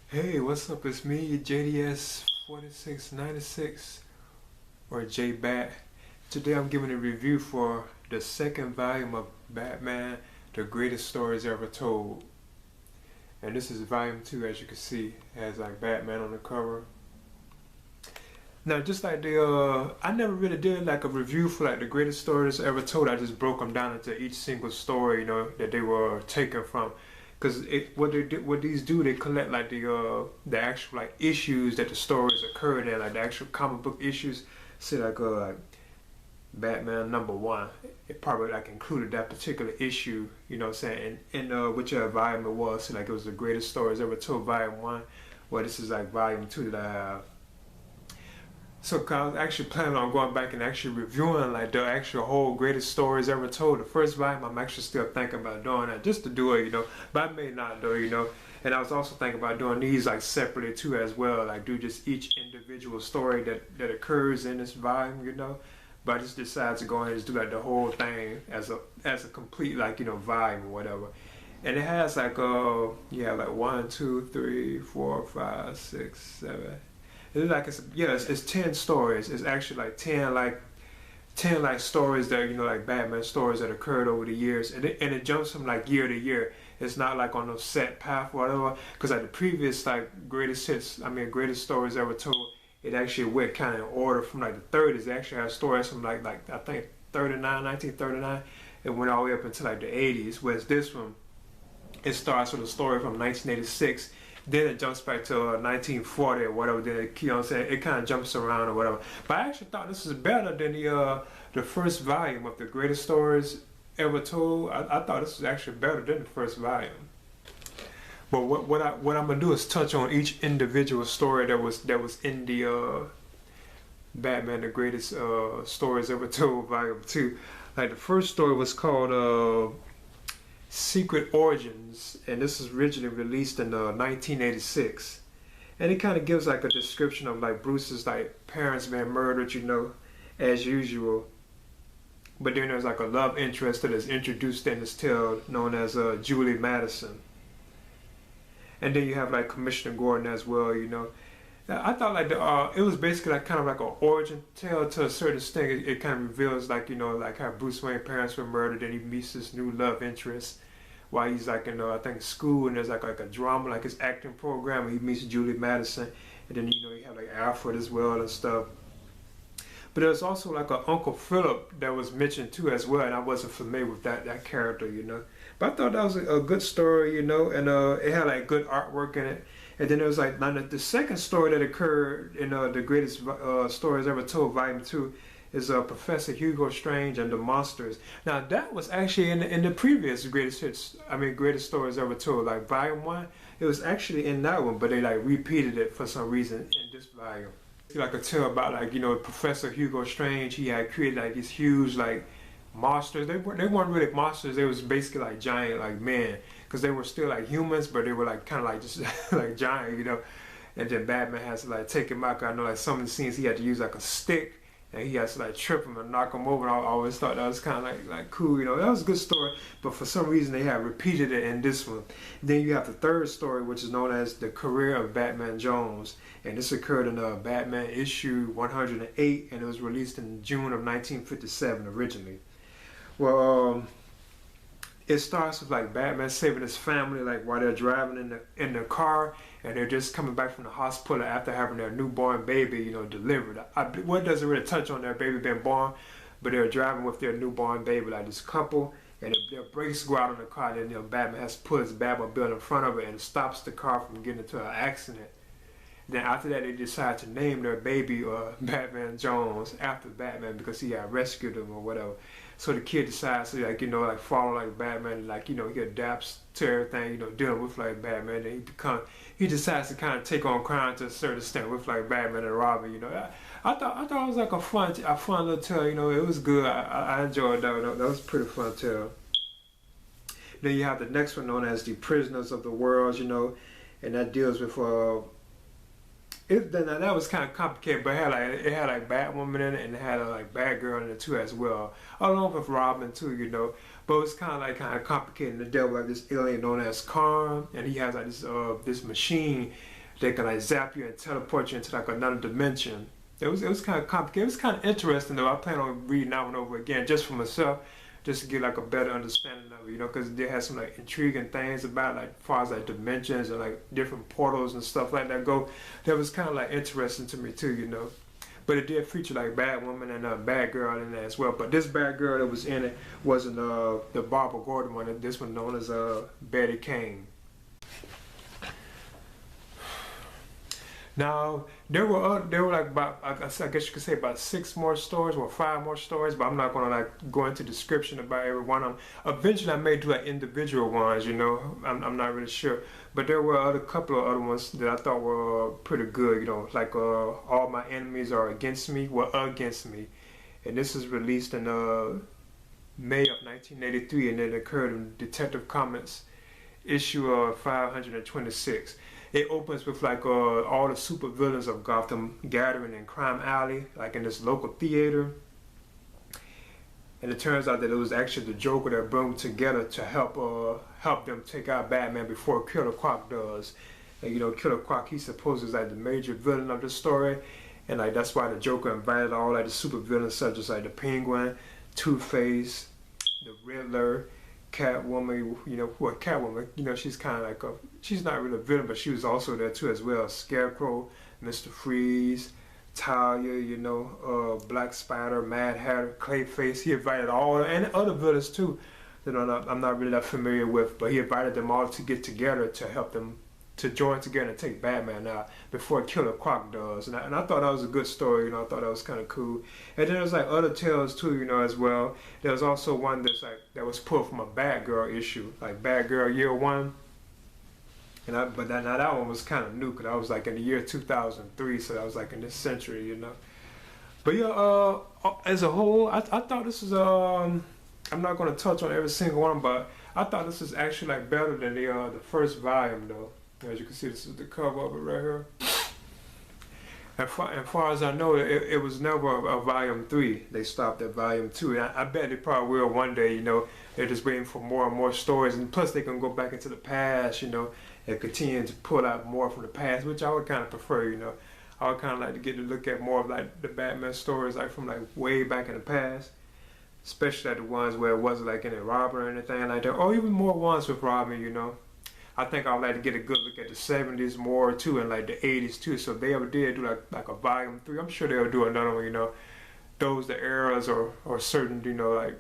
Hey, what's up? It's me, JDS 4696 or J Bat. Today I'm giving a review for the second volume of Batman, The Greatest Stories Ever Told. And this is volume 2, as you can see. It has like Batman on the cover. Now, just like I never really did like a review for like the greatest stories ever told. I just broke them down into each single story, that they were taken from. Because what these do, they collect like the actual like issues that the stories occurred in, like the actual comic book issues. Say like Batman #1, it probably like included that particular issue, what I'm saying, and whichever volume it was. So like it was the greatest stories ever told, volume 1. Well, this is like volume 2 that I have. So I was actually planning on going back and actually reviewing like the actual whole greatest stories ever told. The first volume, I'm actually still thinking about doing that just to do it, but I may not do it. And I was also thinking about doing these like separately too as well, like do just each individual story that occurs in this volume. But I just decided to go ahead and just do like the whole thing as a complete like volume or whatever. And it has like like 1, 2, 3, 4, 5, 6, 7. It's like it's 10 stories. It's actually like 10 like stories that like Batman stories that occurred over the years, and it jumps from like year to year. It's not like on a set path or whatever. Because like the previous like greatest stories ever told, it actually went kind of in order from like the 30s. It actually has stories from like I think 1939. It went all the way up until like the 80s. Whereas this one, it starts with a story from 1986, then it jumps back to 1940 or whatever. Then it kind of jumps around or whatever. But I actually thought this was better than the first volume of the greatest stories ever told. I thought this was actually better than the first volume. But what I'm gonna do is touch on each individual story that was in the Batman the Greatest Stories Ever Told volume 2. Like the first story was called Secret Origins, and this was originally released in 1986. And it kind of gives like a description of like Bruce's like parents being murdered, as usual. But then there's like a love interest that is introduced in this tale, known as Julie Madison. And then you have like Commissioner Gordon as well. Now, I thought like it was basically like kind of like an origin tale to a certain extent. It kind of reveals like like how Bruce Wayne's parents were murdered, and he meets this new love interest while he's like in I think school, and there's like a drama, like his acting program, and he meets Julie Madison, and then you have like Alfred as well and stuff. But there's also like a Uncle Philip that was mentioned too as well, and I wasn't familiar with that character. But I thought that was a good story, and it had like good artwork in it. And then there was like now the second story that occurred in the greatest stories ever told, volume 2, is Professor Hugo Strange and the Monsters. Now that was actually in the previous greatest stories ever told, like volume 1. It was actually in that one, but they like repeated it for some reason in this volume. Like a tale about like Professor Hugo Strange. He had created like these huge like monsters. They weren't really monsters. They was basically like giant like men, because they were still like humans, but they were like kind of like just like giant. And then Batman has to like take him out. I know like some of the scenes he had to use like a stick, and he has to like trip him and knock him over. And I always thought that was kind of like cool. That was a good story. But for some reason they have repeated it in this one. Then you have the third story, which is known as The Career of Batman Jones, and this occurred in Batman issue 108, and it was released in June of 1957 originally. Well, it starts with like Batman saving his family, like while they're driving in the car, and they're just coming back from the hospital after having their newborn baby, delivered. What doesn't really touch on their baby being born, but they're driving with their newborn baby, like this couple, and their brakes go out on the car, and then Batman has to put his Batmobile in front of it and stops the car from getting into an accident. Then after that, they decide to name their baby Batman Jones after Batman because he had rescued him or whatever. So the kid decides to like follow like Batman, like he adapts to everything, dealing with like Batman. And he decides to kind of take on crime to a certain extent with like Batman and Robin. I thought it was like a fun little tale. It was good. I enjoyed that. That was pretty fun tale. Then you have the next one known as The Prisoners of the World, and that deals with that was kind of complicated, but it had like Batwoman in it, and it had like Batgirl in it too as well, along with Robin too. But it's kind of complicated. The devil like this alien known as Karn, and he has like this machine they can like zap you and teleport you into like another dimension. It was kind of complicated. It was kind of interesting though. I plan on reading that one over again just for myself, just to get like a better understanding of it, you know, because they had some like intriguing things about like as far as like dimensions and like different portals and stuff like that go. That was kind of like interesting to me too, you know. But it did feature like Batwoman and Bad Girl in there as well. But this Bad Girl that was in it wasn't the Barbara Gordon one. This one known as Betty Kane. Now there were like about I guess you could say about 6 more stories or 5 more stories, but I'm not gonna like go into description about every one of them. Eventually, I may do like individual ones, you know. I'm not really sure, but there were a couple of other ones that I thought were pretty good, you know, like All My Enemies Are Against Me, Against Me, and this is released in May of 1983, and it occurred in Detective Comics issue 526. It opens with like all the supervillains of Gotham gathering in Crime Alley, like in this local theater. And it turns out that it was actually the Joker that brought them together to help them take out Batman before Killer Croc does. And you know, Killer Croc, he supposes like the major villain of the story, and like that's why the Joker invited all like the supervillains such as like the Penguin, Two-Face, the Riddler, Catwoman, you know, Catwoman, you know, she's kind of like she's not really a villain, but she was also there too as well. Scarecrow, Mr. Freeze, Talia, you know, Black Spider, Mad Hatter, Clayface. He invited all, and other villains too, that I'm not really that familiar with, but he invited them all to get together to help them to join together and take Batman out before Killer Croc does. And I thought that was a good story, you know, I thought that was kind of cool. And then there's like other tales too, you know, as well. There was also one that's like, that was pulled from a Batgirl issue, like Batgirl Year One. And but that one was kind of new, because I was like in the year 2003, so that was like in this century, you know. But yeah, as a whole, I thought this was, I'm not going to touch on every single one, but I thought this was actually like better than the first volume though. As you can see, this is the cover of it right here. As far as I know, it was never a volume 3. They stopped at volume 2. And I bet they probably will one day, you know. They're just waiting for more and more stories. And plus, they can go back into the past, you know, and continue to pull out more from the past, which I would kind of prefer, you know. I would kind of like to get to look at more of like the Batman stories, like from like way back in the past. Especially like the ones where it wasn't like any Robin or anything like that. Or even more ones with Robin, you know. I think I would like to get a good look at the 70s more too, and like the 80s too. So if they ever did do like a volume 3, I'm sure they'll do another one, you know. Those the eras or certain, you know, like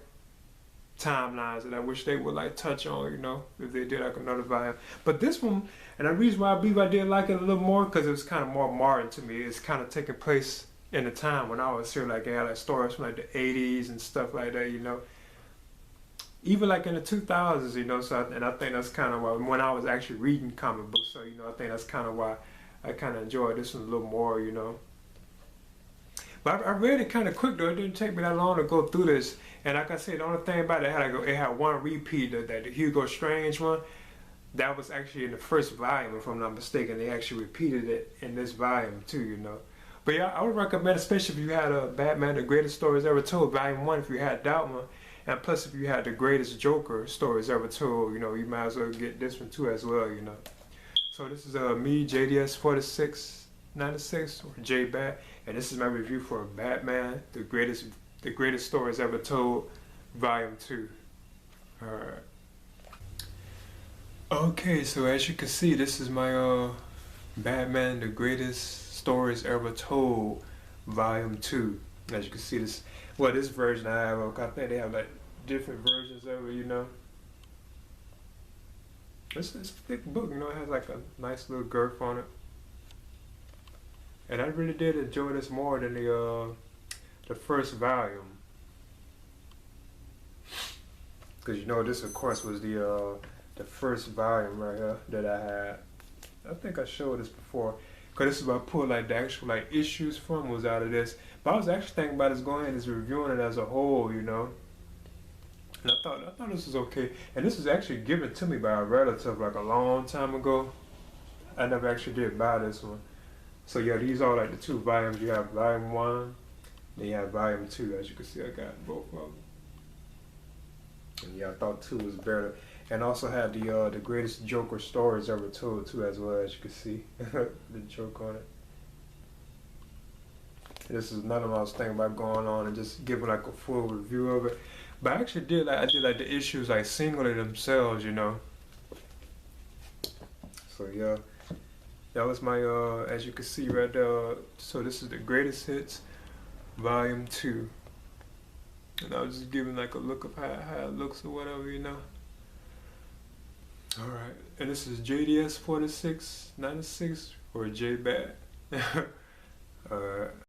timelines that I wish they would like touch on, you know, if they did like another volume. But this one, and the reason why I believe I did like it a little more, because it was kind of more modern to me. It's kind of taking place in the time when I was here, like they had like stories from like the 80s and stuff like that, you know. Even like in the 2000s, you know, so and I think that's kind of why, when I was actually reading comic books, so, you know, I think that's kind of why I kind of enjoyed this one a little more, you know. But I read it kind of quick though. It didn't take me that long to go through this. And like I said, the only thing about it, it had one repeat, that the Hugo Strange one. That was actually in the first volume, if I'm not mistaken. They actually repeated it in this volume too, you know. But yeah, I would recommend, especially if you had a Batman, The Greatest Stories Ever Told, Volume 1, if you had that one. And plus, if you had The Greatest Joker Stories Ever Told, you know, you might as well get this one too as well, you know. So this is me, JDS4696, or J-Bat, and this is my review for Batman, The Greatest Stories Ever Told, Volume 2. Alright. Okay, so as you can see, this is my Batman, The Greatest Stories Ever Told, Volume 2. As you can see, this version I have, I think they have like different versions of it, you know. It's a thick book, you know, it has like a nice little girth on it. And I really did enjoy this more than the first volume. Because, you know, this of course was the first volume right here that I had. I think I showed this before. Because this is what I pulled like the actual like issues from was out of this. But I was actually thinking about this going and just reviewing it as a whole, you know. And I thought this was okay. And this was actually given to me by a relative like a long time ago. I never actually did buy this one. So yeah, these are like the 2 volumes. You have volume 1, then you have volume 2. As you can see, I got both of them. And yeah, I thought 2 was better. And also had the greatest Joker stories ever told too, as well, as you can see the joke on it. This is another one I was thinking about going on and just giving like a full review of it. But I actually did like the issues like singly themselves, you know. So yeah, that was my as you can see right there. So this is the greatest hits, volume 2, and I was just giving like a look of how it looks or whatever, you know. All right, and this is JDS 4696 or J Bad. All right.